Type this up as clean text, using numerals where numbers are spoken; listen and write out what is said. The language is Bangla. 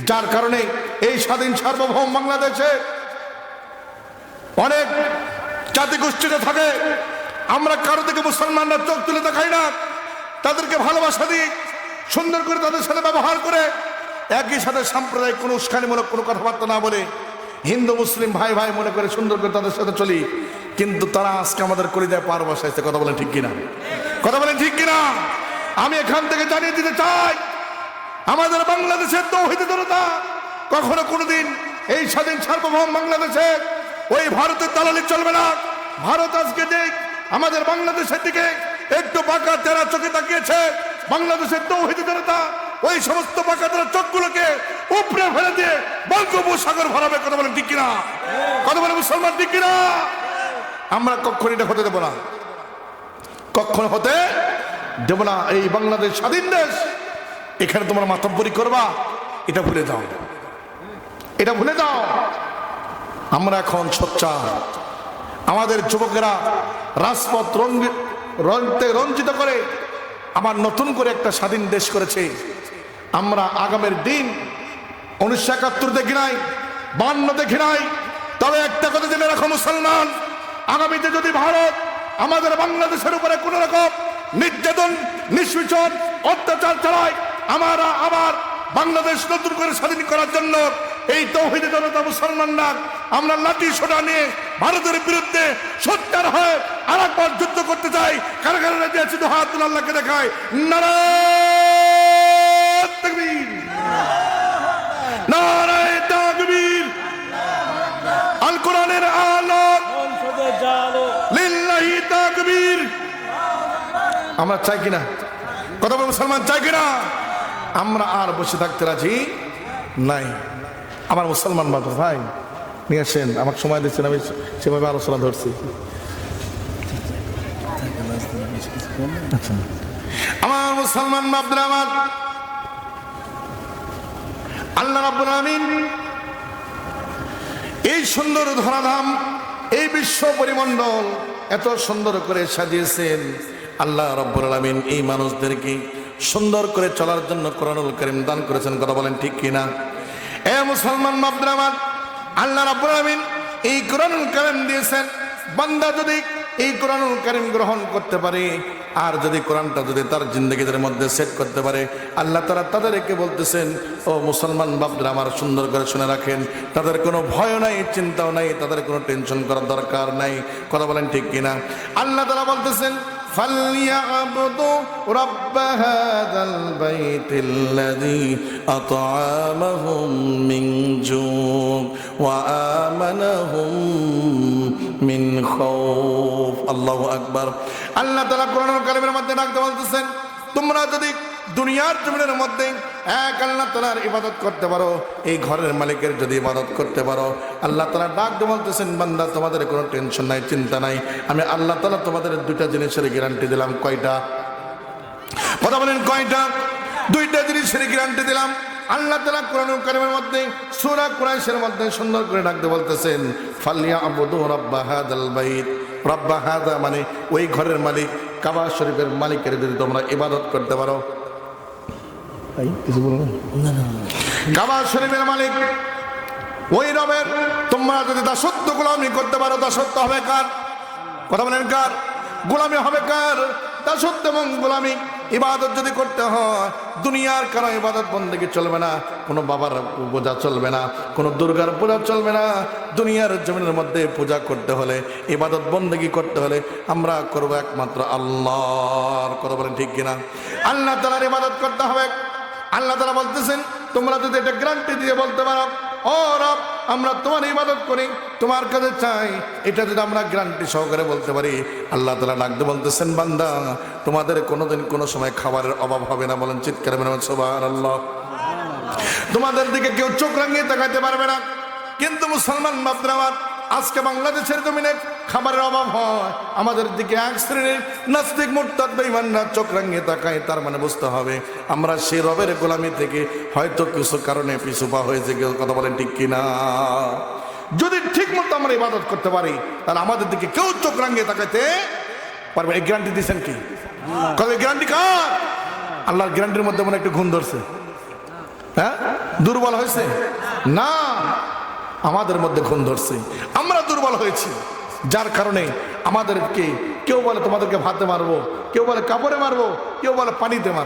যার কারণে এই স্বাধীন সার্বভৌম বাংলাদেশে অনেক জাতি গোষ্ঠীতে থাকে। আমরা কারো থেকে মুসলমানরা চোখ তুলে দেখাই না, তাদেরকে ভালোবাসা দিই, সুন্দর করে তাদের সাথে ব্যবহার করে একই সাথে সাম্প্রদায়িক কোনো উস্কানিমূলক কোনো কথাবার্তা না বলে হিন্দু মুসলিম ভাই ভাই মনে করে সুন্দর করে তাদের সাথে চলি। কিন্তু তারা আজকে আমাদের কলিজায় পার বসাইছে। কথা বলেন ঠিক কিনা? কথা বলেন ঠিক কিনা? আমি এখান থেকে জানিয়ে দিতে চাই, আমাদের বাংলাদেশের তৌহিদি জনতা কখনো কোনোদিন এই স্বাধীন সার্বভৌম বাংলাদেশে ওই ভারতের দালালি চলবে না। ভারত আজকে যে আমাদের বাংলাদেশের দিকে একটু বাঁকা তেরা চোখে তাকিয়েছে, বাংলাদেশের তৌহিদি জনতা ওই সমস্ত বাঁকা তেরা চোখগুলোকে উপরে ফেলে দিয়ে বঙ্গোপসাগর ভরাবে। কথা বলেন ঠিক কিনা? কথা বলে মুসলমান ঠিক কিনা? আমরা কখনো এটা হতে দেব না, কখনো হতে দেব না। এই বাংলাদেশ স্বাধীন দেশ, এখানে তোমরা মাতব্বরি করবা, এটা ভুলে দাও, এটা ভুলে দাও। আমরা এখন সোচ্চার, আমাদের যুবকেরা রাজপথ রঞ্জিত করে আবার নতুন করে একটা স্বাধীন দেশ করেছে। আমরা আগামীর দিন 1971 দেখি নাই, 52 দেখি নাই। তবে একটা কথা জেনে রাখো মুসলমান, আগামীতে যদি ভারত আমাদের বাংলাদেশের উপরে কোন রকম নির্যাতন নিষ্পীষণ অত্যাচার চালায়, আমরা আবার বাংলাদেশ নতুন করে স্বাধীন করার জন্য এই তৌহিদি জনতা মুসলমানরা আমরা লাঠি সোটা নিয়ে ভারতের বিরুদ্ধে সোচ্চার হয়ে আর একবার যুদ্ধ করতে চাই। কারা কারা রাজি আছে? তো হাত তুলে আল্লাহকে দেখায়। নারায়ে তাকবীর, নারায়ে তাকবীর। আল কোরআনের আলো, লিল্লাহি তাকবীর। আমরা চাই কিনা? কথা বলে মুসলমান চাই কিনা? আমরা আর বসে থাকতে রাজি নাই। আমার মুসলমান বাবা ভাই নিয়ে আসেন, আমাকে সময় দিচ্ছেন, আমি সেভাবে আলোচনা ধরছি। আমার মুসলমান বাপরা, আমার আল্লাহ রাব্বুল আমিন এই সুন্দর ধরাধাম, এই বিশ্ব পরিমণ্ডল এত সুন্দর করে সাজিয়েছেন। আল্লাহ রাব্বুল আমিন এই মানুষদেরকে সুন্দর করে চলার জন্য কোরআনুল কারীম দান করেছেন। কথা বলেন ঠিক কিনা? এ মুসলমান বাপরা আমার, আল্লাহ রাব্বুল আমিন এই কোরআনুল কারীম দিয়েছেন। বান্দা যদি এই কোরআনুল কারীম গ্রহণ করতে পারে আর যদি কোরআনটা যদি তার জিন্দগিদের মধ্যে সেট করতে পারে, আল্লাহ তাআলা তাদেরকে বলতেছেন, ও মুসলমান বাপরা আমার, সুন্দর করে শুনে রাখেন, তাদের কোনো ভয় নাই, চিন্তাও নাই, তাদের কোনো টেনশন করার দরকার নাই। কথা বলেন ঠিক কিনা? আল্লাহ তাআলা বলতেছেন, فَلْيَعْبُدُوا رَبَّ هَذَا الْبَيْتِ الَّذِي أَطْعَمَهُم مِّن جُوعٍ وَآمَنَهُم مِّن خَوْفٍ। আল্লাহু আকবার। আল্লাহ তাআলা কোরআনুল কারীমের মধ্যে ডাকতে বলতেছেন, তোমরা যদি দুনিয়ার জমিনের মধ্যে এক আল্লাহ তাআলার ইবাদত করতে পারো, এই ঘরের মালিকের যদি ইবাদত করতে পারো, আল্লাহ তাআলা ডাকতে বলতেছেন, বান্দা তোমাদের কোনো টেনশন নাই, চিন্তা নাই, আমি আল্লাহ তাআলা তোমাদের দুইটা জিনিসের গ্যারান্টি দিলাম। কয়টা? কথা বলেন কয়টা? দুইটা জিনিসের গ্যারান্টি দিলাম। আল্লাহ তাআলা কোরআনুল কারীমের মধ্যে সূরা কুরাইশের মধ্যে সুন্দর করে ডাকতে বলতেছেন, ফালিয়াবুদু রাব্বা হাযাল বাইত। রাব্বা হাযা মানে ওই ঘরের মালিক, কাবা শরীফের মালিকের যদি তোমরা ইবাদত করতে পারো। কিছু বলবেন? কাবা শরীফের মালিক ওই রবের তোমরা যদি দাসত্ব গোলামি করতে পারো, দাসত্ব হবে কার? কথা বলেন কার? গোলামি হবে কার? দাসত্ব এবং গোলামি। ইবাদত যদি করতে হয়, দুনিয়ার কারো ইবাদত বন্দেগী চলবে না, কোনো বাবার পূজা চলবে না, কোনো দুর্গার পূজা চলবে না। দুনিয়ার জমিনের মধ্যে পূজা করতে হলে, ইবাদত বন্দেগী করতে হলে আমরা করব একমাত্র আল্লাহর। কথা বলেন ঠিক কিনা? আল্লাহ তাআলার ইবাদত করতে হবে। আল্লাহ তাআলা বলতেছেন, তোমরা যদি এটা গ্যারান্টি দিয়ে বলতে পারো, ও রব আমরা তোমার ইবাদত করি, তোমার কাছে চাই, এটা যদি আমরা গ্যারান্টি সহকারে বলতে পারি, আল্লাহ তাআলা ডাকতে বলতেছেন, বান্দা তোমাদের কোনোদিন কোনো সময় খাবারের অভাব হবে না। বলেন চিৎকার মেরে সুবহানাল্লাহ। তোমাদের দিকে কেউ চোখ রাঙিয়ে তাকাতে পারবে না। কিন্তু মুসলমান বাপরা আমার, আজকে বাংলাদেশের জমিনে খাবারের অভাব হয়, আমাদের দিকে এক শ্রেণীর নাস্তিক মুরতাদ বেঈমানরা চোখ রাঙিয়ে তাকায়। তার মানে বুঝতে হবে আমরা সেই রবের গোলামি থেকে হয়তো কিছু কারণে পিছু পা হয়েছে। কথা বলেন ঠিক কিনা? যদি ঠিক মতো আমরা ইবাদত করতে পারি, তাহলে আমাদের দিকে কেউ চোখ রাঙিয়ে তাকাইতে পারবে। এই গ্যারান্টি দিচ্ছেন কি? কবে গ্যারান্টি কার? আল্লাহর গ্যারান্টির মধ্যে মনে একটু ঘুম ধরছে। হ্যাঁ, দুর্বল হয়েছে না, আমাদের মধ্যে খুন ধরছে, আমরা দুর্বল হয়েছি, যার কারণে আমাদেরকে কেউ বলে তোমাদেরকে ভাতে মারবো, কেউ বলে কাপড়ে মারবো, কেউ বলে পানিতে মারবো।